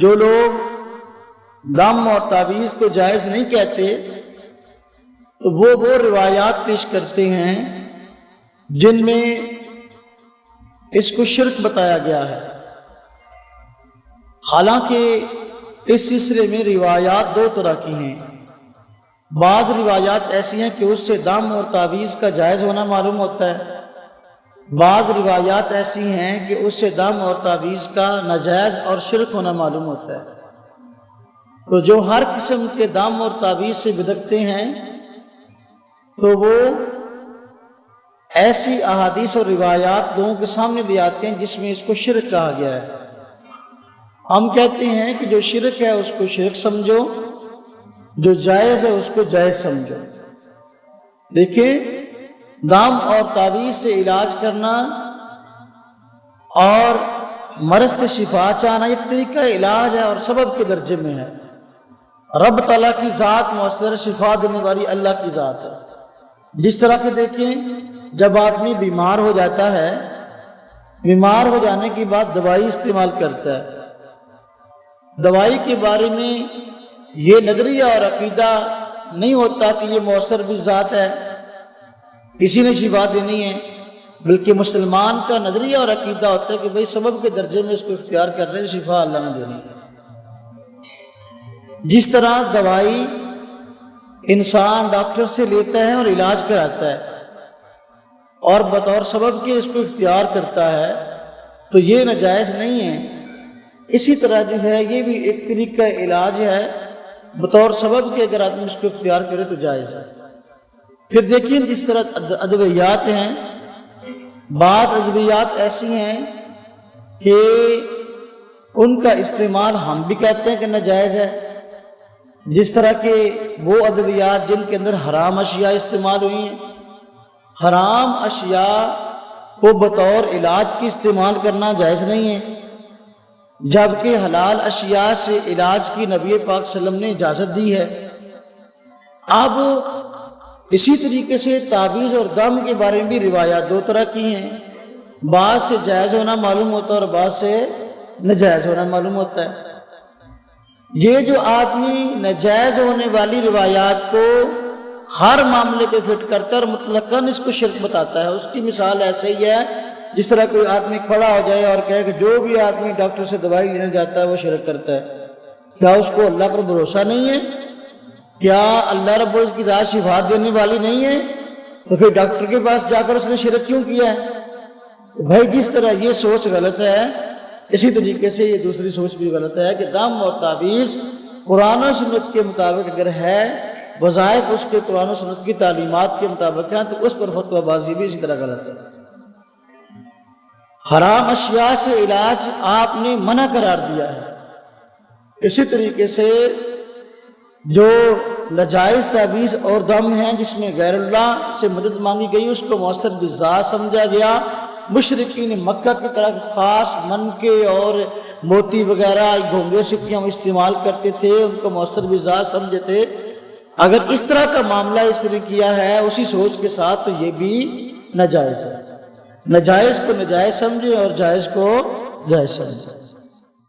جو لوگ دم اور تعویذ کو جائز نہیں کہتے تو وہ روایات پیش کرتے ہیں جن میں اس کو شرک بتایا گیا ہے۔ حالانکہ اس سلسلے میں روایات دو طرح کی ہیں۔ بعض روایات ایسی ہیں کہ اس سے دم اور تعویذ کا جائز ہونا معلوم ہوتا ہے، بعض روایات ایسی ہیں کہ اس سے دم اور تعویذ کا ناجائز اور شرک ہونا معلوم ہوتا ہے۔ تو جو ہر قسم کے دم اور تعویذ سے بدکتے ہیں تو وہ ایسی احادیث اور روایات لوگوں کے سامنے بھی آتے ہیں جس میں اس کو شرک کہا گیا ہے۔ ہم کہتے ہیں کہ جو شرک ہے اس کو شرک سمجھو، جو جائز ہے اس کو جائز سمجھو۔ دیکھیں، دم اور تعویذ سے علاج کرنا اور مرض سے شفا چاہنا یہ طریقہ علاج ہے اور سبب کے درجے میں ہے۔ رب تعالیٰ کی ذات مؤثر شفا دینے والی اللہ کی ذات ہے۔ جس طرح سے دیکھیں، جب آدمی بیمار ہو جاتا ہے، بیمار ہو جانے کے بعد دوائی استعمال کرتا ہے، دوائی کے بارے میں یہ نظریہ اور عقیدہ نہیں ہوتا کہ یہ مؤثر بھی ذات ہے، کسی نے شفا دینی ہے، بلکہ مسلمان کا نظریہ اور عقیدہ ہوتا ہے کہ بھئی سبب کے درجے میں اس کو اختیار کر رہے ہیں، شفا اللہ نے دینی ہے۔ جس طرح دوائی انسان ڈاکٹر سے لیتا ہے اور علاج کراتا ہے اور بطور سبب کے اس کو اختیار کرتا ہے تو یہ ناجائز نہیں ہے۔ اسی طرح جو ہے یہ بھی ایک طریقہ علاج ہے، بطور سبب کے اگر آدمی اس کو اختیار کرے تو جائز ہے۔ پھر دیکھیں جس طرح ادویات ہیں، بعض ادویات ایسی ہیں کہ ان کا استعمال ہم بھی کہتے ہیں کہ ناجائز ہے، جس طرح کہ وہ ادویات جن کے اندر حرام اشیاء استعمال ہوئی ہیں۔ حرام اشیاء کو بطور علاج کی استعمال کرنا جائز نہیں ہے، جبکہ حلال اشیاء سے علاج کی نبی پاک صلی اللہ علیہ وسلم نے اجازت دی ہے۔ اب اسی طریقے سے تعویذ اور دم کے بارے میں بھی روایات دو طرح کی ہیں، بعض سے جائز ہونا معلوم ہوتا ہے اور بعض سے ناجائز ہونا معلوم ہوتا ہے۔ یہ جو آدمی ناجائز ہونے والی روایات کو ہر معاملے پہ فٹ کرتا ہے اور مطلقاً اس کو شرک بتاتا ہے، اس کی مثال ایسے ہی ہے جس طرح کوئی آدمی کھڑا ہو جائے اور کہے کہ جو بھی آدمی ڈاکٹر سے دوائی لینے جاتا ہے وہ شرک کرتا ہے۔ کیا اس کو اللہ پر بھروسہ نہیں ہے؟ کیا اللہ رب العزت کی ذات شفا دینے والی نہیں ہے؟ تو پھر ڈاکٹر کے پاس جا کر اس نے شرک کیوں کیا ہے؟ بھائی جس طرح یہ سوچ غلط ہے، اسی طریقے سے یہ دوسری سوچ بھی غلط ہے کہ دم اور تعویذ قرآن و سنت کے مطابق اگر ہے، وظائف اس کے قرآن و سنت کی تعلیمات کے مطابق ہیں، تو اس پر فتویٰ بازی بھی اسی طرح غلط ہے۔ حرام اشیاء سے علاج آپ نے منع قرار دیا ہے۔ اسی طریقے سے جو ناجائز تعویذ اور دم ہیں جس میں غیر اللہ سے مدد مانگی گئی، اس کو مؤثر بالذات سمجھا گیا۔ مشرکین مکہ کی طرح خاص منکے اور موتی وغیرہ گھونگے سکیاں استعمال کرتے تھے، ان کو مؤثر بالذات سمجھے تھے۔ اگر اس طرح کا معاملہ اس طرح کیا ہے اسی سوچ کے ساتھ تو یہ بھی ناجائز ہے۔ ناجائز کو ناجائز سمجھے اور جائز کو جائز سمجھے۔